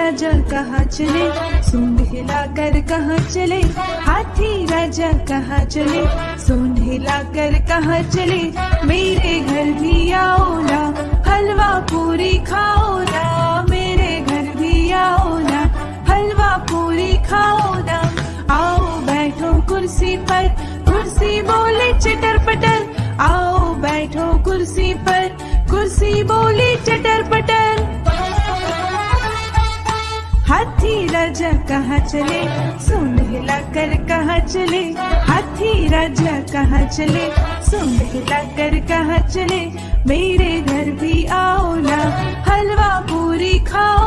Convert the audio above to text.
राजा कहाँ चले, सूंड हिलाकर कहाँ चले, हाथी राजा कहाँ चले, सूंड हिलाकर कहाँ चले, मेरे घर भी आओ ना, हलवा पूरी खाओ ना, मेरे घर भी आओ ना, हलवा पूरी खाओ ना। आओ बैठो कुर्सी पर, कुर्सी बोले चटर पटर, आओ बैठो कुर्सी पर, कुर्सी बोली चटर पटर। हाथी राजा कहाँ चले, सूंड हिलाकर कहाँ चले, हाथी राजा कहाँ चले, सूंड हिलाकर कहाँ चले, मेरे घर भी आओ ना, हलवा पूरी खाओ